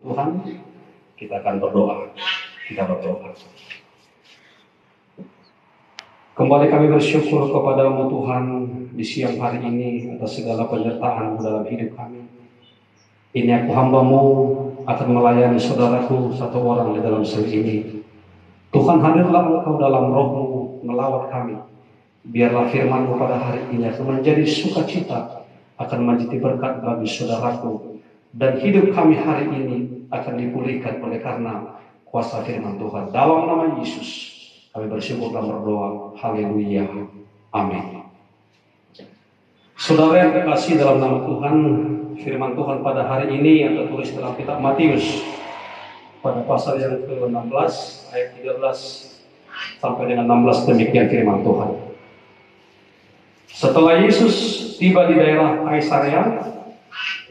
Tuhan, kita akan berdoa. Kita berdoa. Kembali kami bersyukur kepada-Mu Tuhan di siang hari ini atas segala penyertaan-Mu dalam hidup kami. Ini aku hamba-Mu akan melayani saudaraku satu orang di dalam sel ini. Tuhan, hadirlah Engkau dalam roh-Mu melawat kami. Biarlah firman-Mu pada hari ini akan menjadi sukacita, akan menjadi berkat bagi saudaraku, dan hidup kami hari ini akan dipulihkan oleh karena kuasa firman Tuhan. Dalam nama Yesus kami bersyukur dan berdoa. Haleluya. Amin. Saudara yang terkasih dalam nama Tuhan, firman Tuhan pada hari ini yang tertulis dalam kitab Matius pada pasal yang ke-16 ayat 13 sampai dengan 16, demikian firman Tuhan. Setelah Yesus tiba di daerah Kaisarea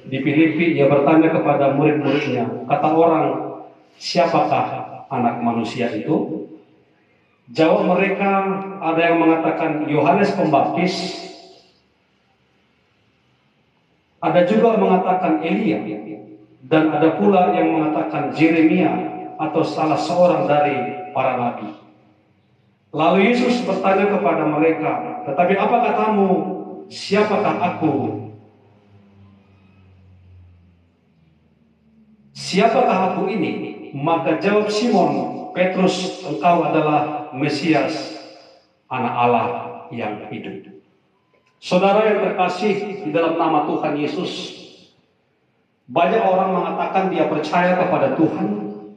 di Filipi, ia bertanya kepada murid-muridnya, kata orang, siapakah anak manusia itu? Jawab mereka, ada yang mengatakan Yohanes Pembaptis, ada juga mengatakan Elia, dan ada pula yang mengatakan Yeremia atau salah seorang dari para nabi. Lalu Yesus bertanya kepada mereka, tetapi apa katamu, siapakah aku? Siapakah aku ini? Maka jawab Simon Petrus, engkau adalah Mesias, anak Allah yang hidup. Saudara yang terkasih di dalam nama Tuhan Yesus, banyak orang mengatakan dia percaya kepada Tuhan,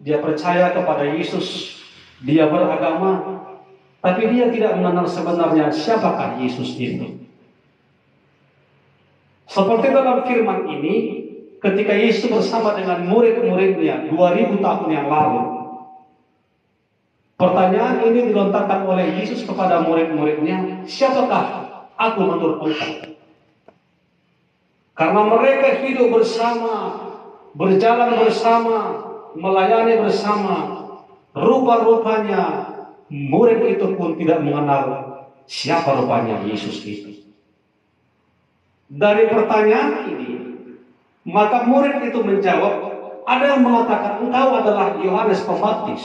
dia percaya kepada Yesus, dia beragama, tapi dia tidak mengenal sebenarnya siapakah Yesus itu. Seperti dalam firman ini, ketika Yesus bersama dengan murid-muridnya 2000 tahun yang lalu, pertanyaan ini dilontarkan oleh Yesus kepada murid-muridnya, siapakah aku menurut engkau? Karena mereka hidup bersama, berjalan bersama, melayani bersama, rupa-rupanya murid itu pun tidak mengenal siapa rupanya Yesus itu. Dari pertanyaan ini, maka murid itu menjawab, ada yang mengatakan engkau adalah Yohanes Pembaptis.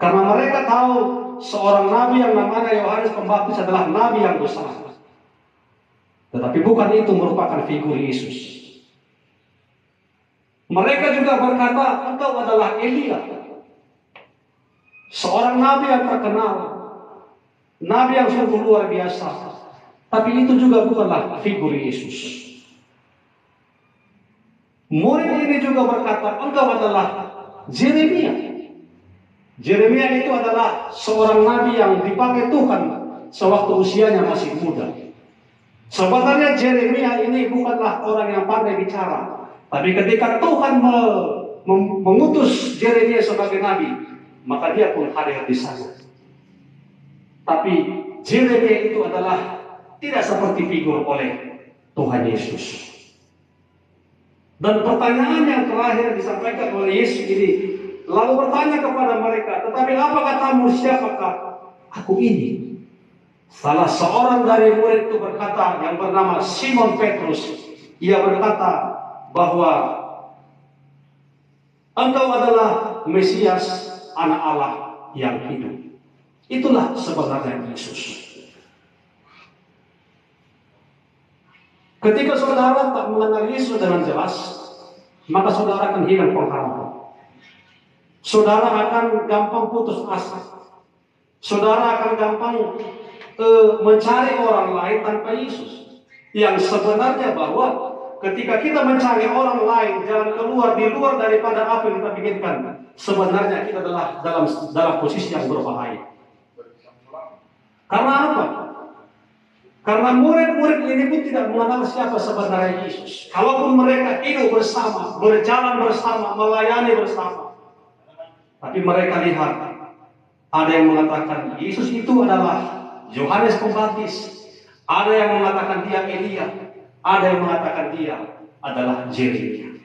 Karena mereka tahu seorang nabi yang namanya Yohanes Pembaptis adalah nabi yang besar. Tetapi bukan itu merupakan figur Yesus. Mereka juga berkata, engkau adalah Elia, seorang nabi yang terkenal, nabi yang sungguh luar biasa. Tapi itu juga bukanlah figur Yesus. Murid ini juga berkata, engkau adalah Yeremia. Yeremia itu adalah seorang nabi yang dipakai Tuhan sewaktu usianya masih muda. Sebenarnya Yeremia ini bukanlah orang yang pandai bicara, tapi ketika Tuhan mengutus Yeremia sebagai nabi, maka dia pun hadir di sana. Tapi Yeremia itu adalah tidak seperti figur oleh Tuhan Yesus. Dan pertanyaan yang terakhir disampaikan oleh Yesus ini, lalu bertanya kepada mereka, tetapi apa katamu, siapakah aku ini? Salah seorang dari murid itu berkata, yang bernama Simon Petrus, ia berkata bahwa engkau adalah Mesias, anak Allah yang hidup. Itulah sebenarnya Yesus. Ketika saudara tak mengenal Yesus dengan jelas, maka saudara akan hilang pengharapan. Saudara akan gampang putus asa. Saudara akan gampang mencari orang lain tanpa Yesus. Yang sebenarnya bahwa ketika kita mencari orang lain jalan keluar di luar daripada apa yang kita pikirkan, sebenarnya kita adalah dalam posisi yang berbahaya. Karena apa? Karena murid-murid ini pun tidak mengenal siapa sebenarnya Yesus. Kalaupun mereka hidup bersama, berjalan bersama, melayani bersama, tapi mereka lihat ada yang mengatakan Yesus itu adalah Yohanes Pembaptis, ada yang mengatakan dia Elia, ada yang mengatakan dia adalah Yeremia.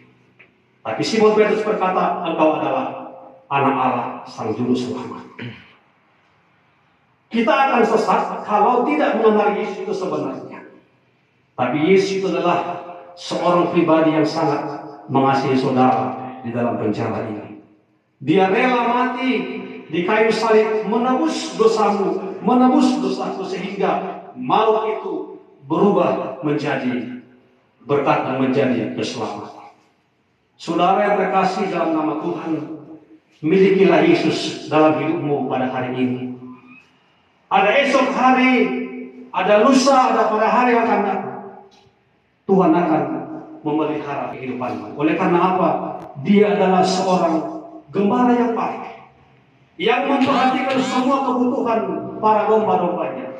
Tapi Simon Petrus berkata, engkau adalah anak Allah, Sang Juru Selamat. Kita akan sesat kalau tidak mengenal Yesus itu sebenarnya. Tapi Yesus itu adalah seorang pribadi yang sangat mengasihi saudara di dalam penjara ini. Dia rela mati di kayu salib menebus dosamu, menebus dosaku, sehingga maut itu berubah menjadi berkat dan menjadi keselamatan. Saudara yang terkasih dalam nama Tuhan, milikilah Yesus dalam hidupmu pada hari ini. Ada esok hari, ada lusa, ada pada hari yang akan datang. Tuhan akan memelihara kehidupanmu. Oleh karena apa? Dia adalah seorang gembala yang baik, yang memperhatikan semua kebutuhan para domba-dombanya.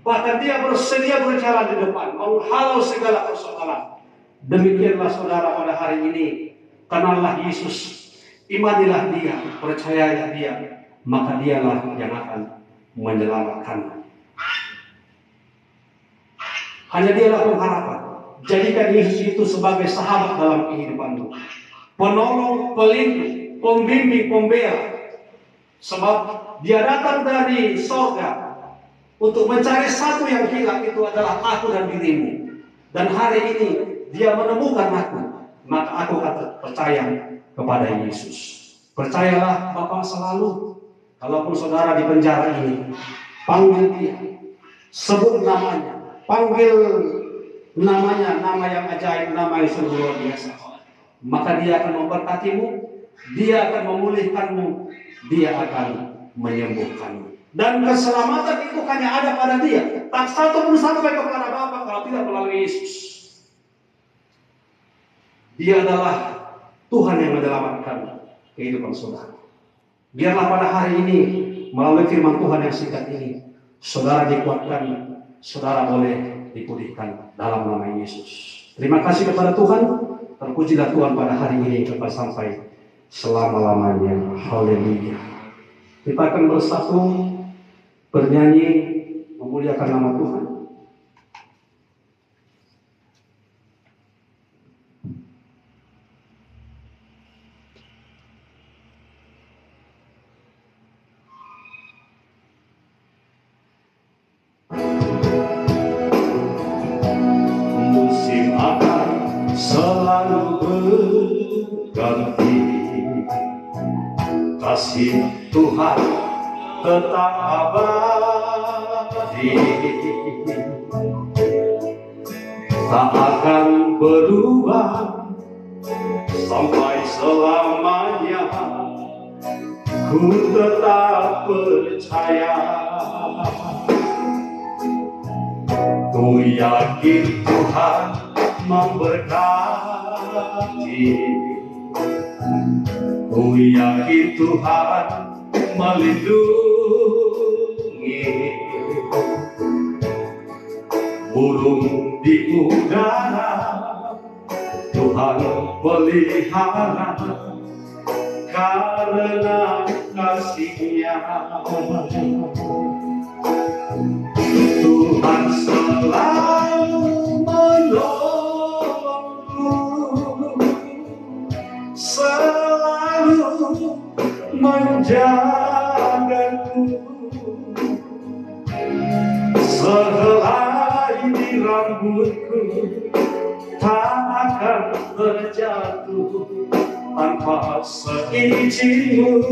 Bahkan dia bersedia berjalan di depan, menghalau segala persoalan. Demikianlah saudara pada hari ini. Kenallah Yesus, imanilah dia, percayalah dia, maka dialah yang akan menyelamatkan. Hanya dialah pengharapan. Jadikan Yesus itu sebagai sahabat dalam kehidupanmu, penolong, pelindung, pembimbing, pembela. Sebab dia datang dari sorga untuk mencari satu yang hilang, itu adalah aku dan dirimu. Dan hari ini dia menemukan aku, maka aku akan percaya kepada Yesus. Percayalah Bapak selalu. Kalaupun saudara di penjara ini, panggil dia, sebut namanya, panggil namanya, nama yang ajaib, nama yang sungguh luar biasa. Maka dia akan memberkatimu, dia akan memulihkanmu, dia akan menyembuhkanmu. Dan keselamatan itu hanya ada pada dia. Tak satu pun sampai kepada Bapa kalau tidak melalui Yesus. Dia adalah Tuhan yang menyelamatkan kehidupan saudara. Biarlah pada hari ini, melalui firman Tuhan yang singkat ini, saudara dikuatkan, saudara boleh dipulihkan dalam nama Yesus. Terima kasih kepada Tuhan. Terpujilah Tuhan pada hari ini sampai selama-lamanya. Haleluya. Kita akan bersatu bernyanyi memuliakan nama Tuhan. Musim akan selalu berganti, kasih Tuhan tetap abadi, tak akan berubah sampai selamanya. Ku tetap percaya, ku yakin Tuhan memberkati, ku yakin Tuhan melindungi. Burung di udara Tuhan pelihara, karena kasih-Nya. Tuhan selalu menolongku, selalu menjagaku. Sehelai di rambutku tak akan terjatuh tanpa seizin-Mu.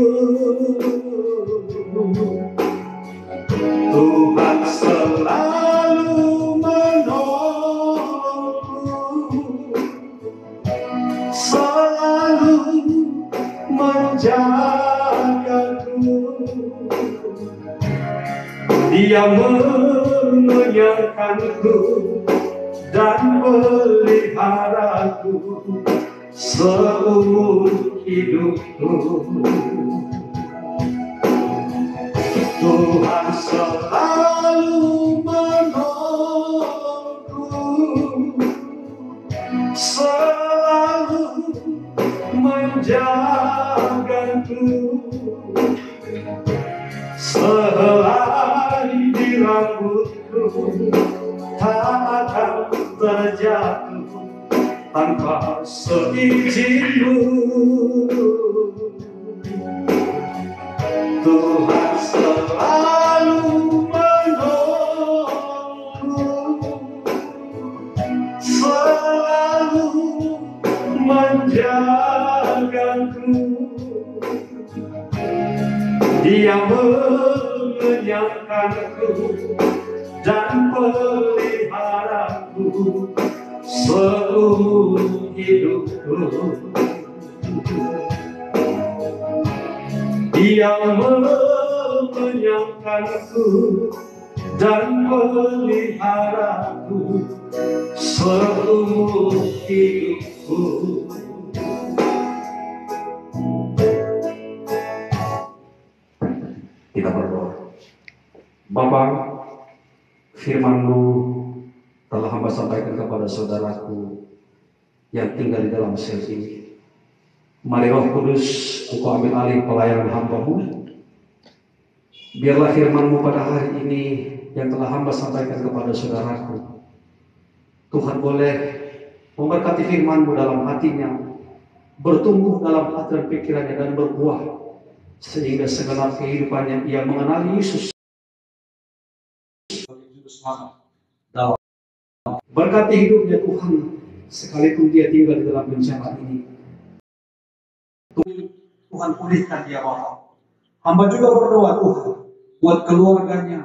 Tuhan selalu menolongku, selalu menjagaku. Dia mengenyangkanku dan meliharaku seumur hidupku. Tuhan selalu menolongku, selalu menjagaku. Sehelai di rambutku tak akan terjatuh tanpa seizin-Mu. Tuhan selalu menolongku, selalu menjagaku. jagaku, Dia mengenyangkanku dan peliharaku seumur hidupku. Dia mengenyangkanku dan peliharaku seumur hidupku. Kita berdoa. Bapa, firman-Mu telah hamba sampaikan kepada saudaraku yang tinggal di dalam sel ini. Mari Roh Kudus, Engkau ambil alih pelayanan hamba-Mu. Biarlah firman-Mu pada hari ini yang telah hamba sampaikan kepada saudaraku, Tuhan boleh memberkati firman-Mu dalam hatinya, bertumbuh dalam hati dan pikirannya, dan berbuah, sehingga segenap kehidupannya ia mengenali Yesus. Berkati hidupnya Tuhan, sekalipun dia tinggal di dalam bencana ini. Tuhan pulihkan dia Bapa. Hamba juga berdoa Tuhan buat keluarganya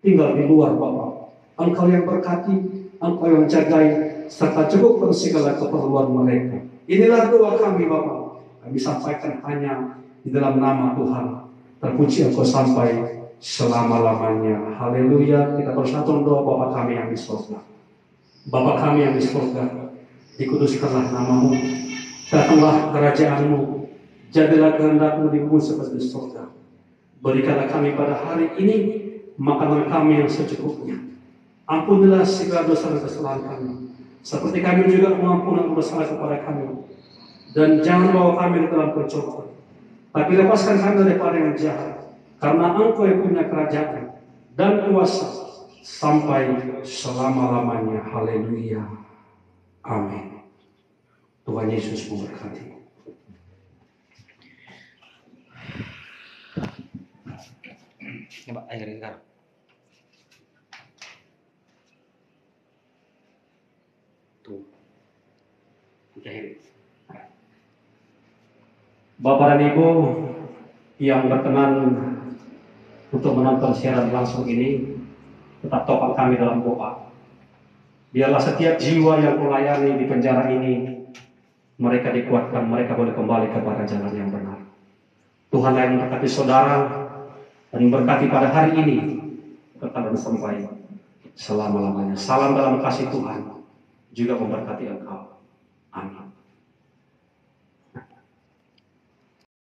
tinggal di luar Bapa. Engkau yang berkati, Engkau yang jagai, serta cukupkan segala keperluan mereka. Inilah doa kami Bapa. Kami sampaikan hanya di dalam nama Tuhan. Terpuji Engkau sampai selama-lamanya. Haleluya. Kita bersatu doa Bapa kami yang di surga. Bapa kami yang di surga, dikuduskanlah nama-Mu. Datanglah kerajaan-Mu. Jadilah kehendak-Mu di bumi seperti di surga. Berikanlah kami pada hari ini makanan kami yang secukupnya. Ampunilah segala dosa dan kesalahan kami, seperti kami juga mengampuni dosa kepada kami. Dan jangan bawa kami di dalam pencobaan, tapi lepaskan kami daripada yang jahat. Karena Engkau yang punya kerajaan dan kuasa sampai selama-lamanya. Haleluya. Amin. Tuhan Yesus memberkati. Ini Pak, air ini sekarang. Tuh. Bapak dan Ibu yang berkenan untuk menonton siaran langsung ini, tetap topang kami dalam doa. Biarlah setiap jiwa yang melayani di penjara ini, mereka dikuatkan, mereka boleh kembali kepada jalan yang benar. Tuhan yang memberkati saudara dan memberkati pada hari ini, tetap sampai selama-lamanya. Salam dalam kasih Tuhan juga memberkati engkau. Amin.